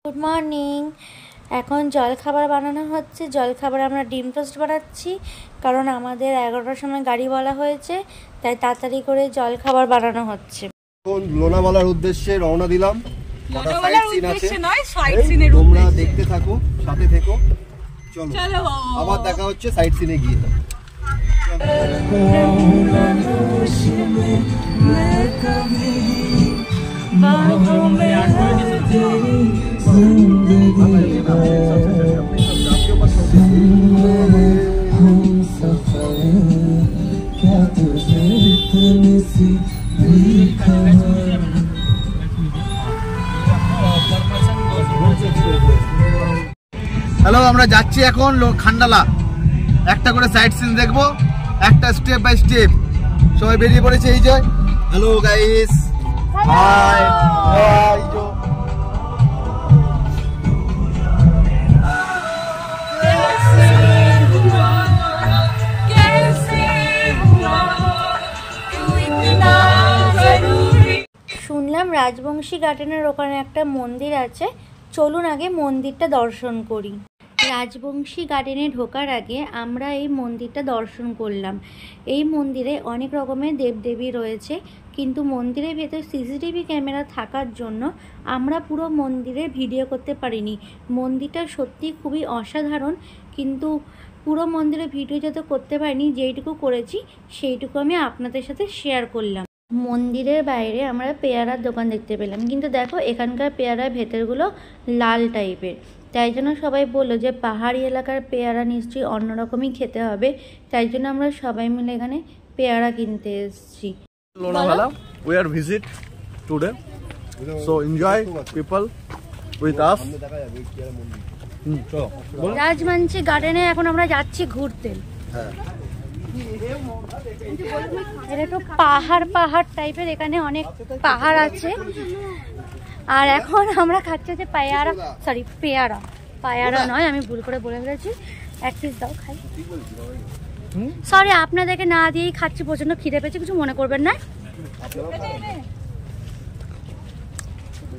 Good morning. এখন জল খাবার বানানো হচ্ছে। জল খাবার আমরা ডিম টোস্ট বানাচ্ছি, কারণ আমাদের 11টার সময় গাড়ি বলা হয়েছে, তাই তাড়াতাড়ি করে জল খাবার বানানো হচ্ছে। এখন লোনাভালার উদ্দেশ্যে রওনা দিলাম। তোমরা দেখতে থাকো, সাথে থেকো। চলো আবার দেখা হচ্ছে সাইট সিনে গিয়ে। হ্যালো, আমরা যাচ্ছি এখন খান্ডালা। একটা করে সাইট সিন দেখবো, একটা স্টেপ বাই স্টেপ। সবাই বেরিয়ে পড়েছে। এই যে হ্যালো গাইস, হাই হাই। শুনলাম রাজবংশী গার্ডেনের ওখানে একটা মন্দির আছে, চলুন আগে মন্দিরটা দর্শন করি। রাজবংশী গার্ডেনে ঢোকার আগে আমরা এই মন্দিরটা দর্শন করলাম। এই মন্দিরে অনেক রকমের দেবদেবী রয়েছে, কিন্তু মন্দিরের ভেতর সিসিটিভি ক্যামেরা থাকার জন্য আমরা পুরো মন্দিরে ভিডিও করতে পারিনি। মন্দিরটা সত্যি খুবই অসাধারণ, কিন্তু পুরো মন্দিরে ভিডিও যাতে করতে পারিনি, যেইটুকু করেছি সেইটুকু আমি আপনাদের সাথে শেয়ার করলাম। মন্দিরের বাইরে আমরা পেয়ারার দোকান দেখতে পেলাম, কিন্তু দেখো এখানকার পেয়ারার ভেতরগুলো লাল টাইপের। তাই জন্য সবাই বললো যে পাহাড়ি এলাকার পেয়ারা নিশ্চয়ই অন্যরকমই খেতে হবে, তাই জন্য আমরা সবাই মিলে এখানে পেয়ারা কিনতে এসেছি। Lonavala, we are visit today, so enjoy people with us. Rajbanshi গার্ডেনে এখন আমরা যাচ্ছি ঘুরতে। এটা তো পাহাড় টাইপের, এখানে অনেক পাহাড় আছে। আর এখন আমরা খাচ্ছি যে পেয়ারা নয়, আমি ভুল করে বলে ফেলেছি। এক পিস দাও খাই। সরি, আপনাদেরকে না দিয়েই খাচ্ছি, প্রচন্ড খিদে পেয়েছে, কিছু মনে করবেন না।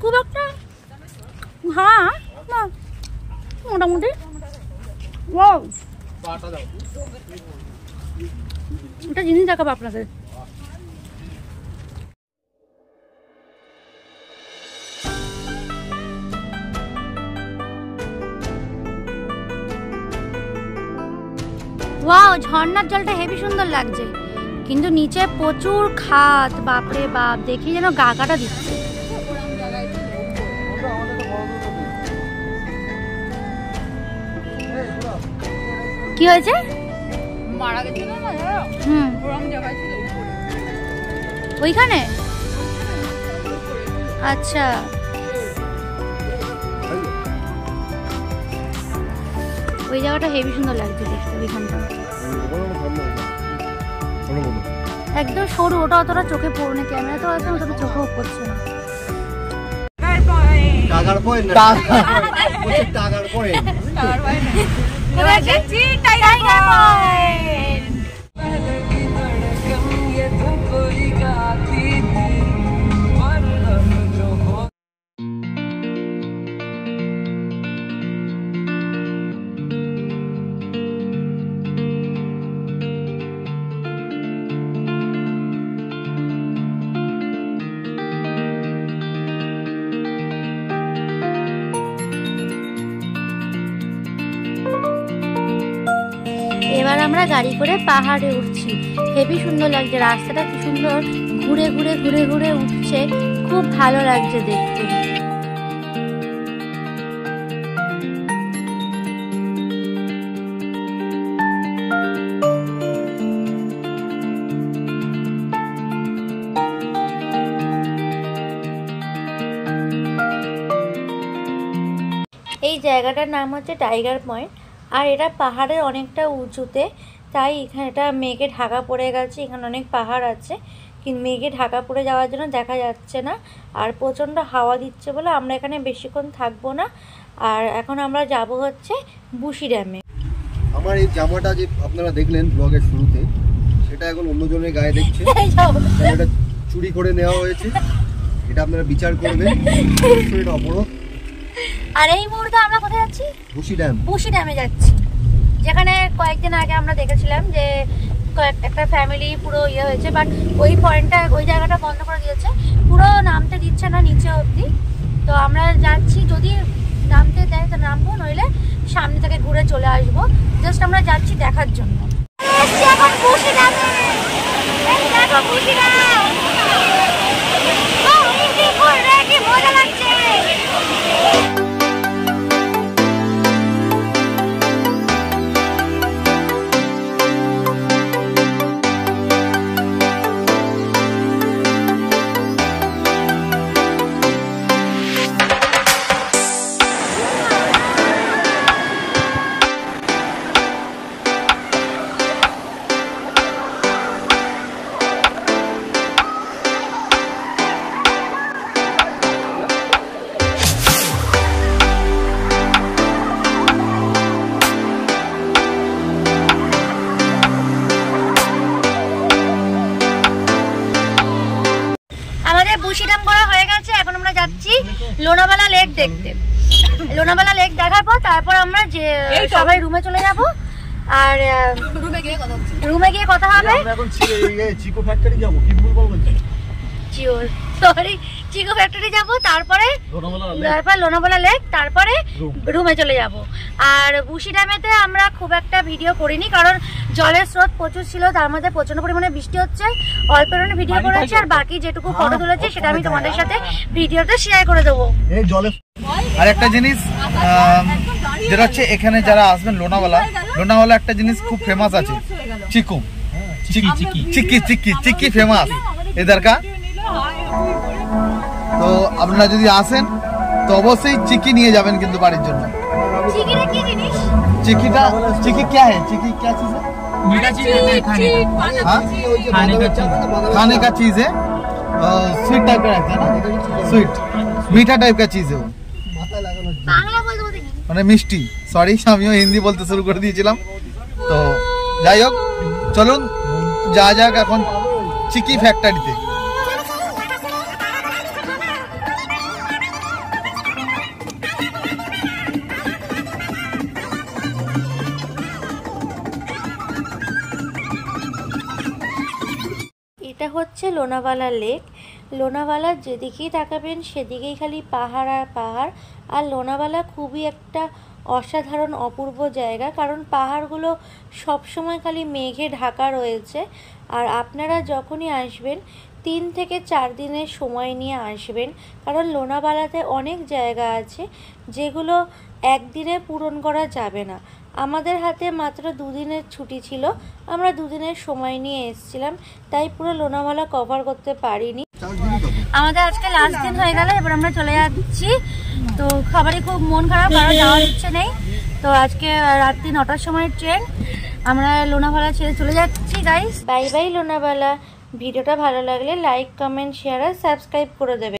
খুব একটা হ্যাঁ মোটামুটি একটা জিনিস দেখাবো আপনাদের। ওয়াও, ঝর্ণার জলটা হেবি সুন্দর লাগছে, কিন্তু নিচে প্রচুর খাদ। বাপরে বাপ, দেখি যেন গা কাটা দিচ্ছে। কি হয়েছে? মারা গেছে না? ওইখানে? আচ্ছা, ওই জায়গাটা হেবি সুন্দর লাগছে দেখতে। ওইখানটা একদম সরু, ওটা অতটা চোখে পড়বে, ক্যামেরা তো আছে, ওটা চোখেও পড়ছে না। এবার আমরা গাড়ি করে পাহাড়ে উঠছি। হেবি সুন্দর লাগছে, রাস্তাটা কি সুন্দর ঘুরে ঘুরে ঘুরে ঘুরে উঠছে, খুব ভালো লাগছে দেখতে। এই জায়গাটার নাম হচ্ছে টাইগার পয়েন্ট, আর এটা পাহাড়ের অনেকটা উঁচুতে, তাই এখানে এটা মেঘে ঢাকা পড়ে গেছে। এখানে অনেক পাহাড় আছে, কিন্তু মেঘে ঢাকা পড়ে যাওয়ার জন্য দেখা যাচ্ছে না, আর প্রচণ্ড হাওয়া দিচ্ছে বলে আমরা এখানে বেশিক্ষণ থাকবো না। আর এখন আমরা যাব হচ্ছে বুশি ড্যামে। আমার এই জামাটা যে আপনারা দেখলেন ব্লগের শুরুতে, সেটা এখন অন্যজনের গায়ে দেখছে, এটা চুরি করে নেওয়া হয়েছে। এটা আপনারা বিচার করবেন, এটা অপরাধ। আর এই মুহূর্তে আমরা কোথায় যাচ্ছি? বুশি ড্যামে যাচ্ছি, যেখানে কয়েকদিন আগে আমরা দেখেছিলাম যে একটা ফ্যামিলি পুরো ইয়ে হয়েছে, বাট ওই পয়েন্টটা ওই জায়গাটা বন্ধ করে দিয়েছে, পুরো নামতে দিচ্ছে না নিচে অবধি। তো আমরা যাচ্ছি, যদি নামতে দেয় তো নামবো, নইলে সামনে থেকে ঘুরে চলে আসবো। জাস্ট আমরা যাচ্ছি দেখার জন্য। এখন বুশি ড্যামে, এই দেখো বুশি ড্যাম, কি মজা লাগছে। বুশি ড্যাম করা হয়ে গেছে, এখন আমরা যাচ্ছি লোনাভালা লেক দেখতে। লোনাভালা লেক দেখার পর তারপর আমরা যে সবাই রুমে চলে যাব, আর রুমে গিয়ে কথা হবে। চিকো ফ্যাক্টরি যাবো, কি ভুল বলছি? চিকো ফ্যাক্টরি যাব, তারপরে লোনাভালা লেক, তারপরে রুমে চলে যাব। আর বুশি ড্যামেতে আমরা খুব একটা ভিডিও করিনি, কারণ জলের স্রোত প্রচুর ছিল, তার মধ্যে প্রচন্ড পরিমাণে বৃষ্টি হচ্ছে। অল্প পরিমাণে ভিডিও করেছি, আর বাকি যেটুকু ফটো তুলেছি সেটা আমি তোমাদের সাথে ভিডিওতে শেয়ার করে দেবো। আর একটা জিনিস যেটা হচ্ছে, এখানে যারা আসবেন লোনাভালা একটা জিনিস খুব ফেমাস আছে, চিকু, চিকি ফেমাস এদের কা। তো আপনারা যদি আসেন তো অবশ্যই চিকি নিয়ে যাবেন কিন্তু বাড়ির জন্য। चिकी क्या है? चिकी क्या चीज है? मीठा चीज है, खाने का चीज है, स्वीट टाइप का रहता है ना, स्वीट मीठा टाइप का चीज है वो, মানে মিষ্টি। সরি, আমিও হিন্দি বলতে শুরু করে দিয়েছিলাম। তো যাই হোক, চলুন যা যাক এখন চিকি ফ্যাক্টরিতে। এটা হচ্ছে লোনাভালা লেক। লোনাভালার যেদিকেই তাকাবেন সেদিকেই খালি পাহাড় আর পাহাড়। আর লোনাভালা খুবই একটা অসাধারণ অপূর্ব জায়গা, কারণ পাহাড়গুলো সবসময় খালি মেঘে ঢাকা রয়েছে। আর আপনারা যখনই আসবেন 3 থেকে 4 দিনের সময় নিয়ে আসবেন, কারণ লোনাভালাতে অনেক জায়গা আছে যেগুলো একদিনে পূরণ করা যাবে না। আমাদের হাতে মাত্র 2 দিনের ছুটি ছিল, আমরা 2 দিনের সময় নিয়ে এসেছিলাম, তাই পুরো লোনাভালা কভার করতে পারিনি। আমাদের আজকে লাস্ট দিন হয়ে গেল, এবার আমরা চলে যাচ্ছি। তো খাবারই খুব মন খারাপ, কারণ যাওয়ার ইচ্ছে নেই। তো আজকে রাত্রি 9টার সময় ট্রেন, আমরা লোনাভালা ছেড়ে চলে যাচ্ছি গাইস। Bye bye Lonavala. ভিডিওটা ভালো লাগলে লাইক, কমেন্ট, শেয়ার আর সাবস্ক্রাইব করে দেবে।